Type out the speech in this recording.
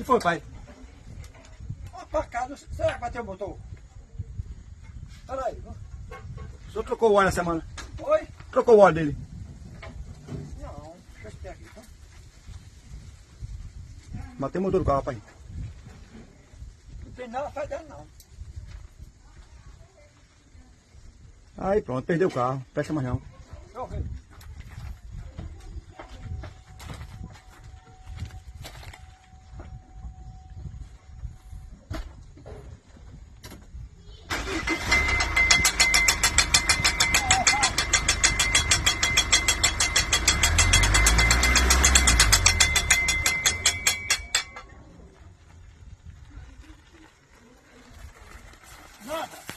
foi, pai? Uma facada, será que bateu o motor? Peraí, O senhor trocou o óleo na semana? oi? Trocou o óleo dele? Não, deixa eu esperar aqui, tá? Matei o motor do carro, pai. Não tem nada fazendo não. Aí pronto, perdeu o carro. Presta mais não. Deixa eu ver. Nada.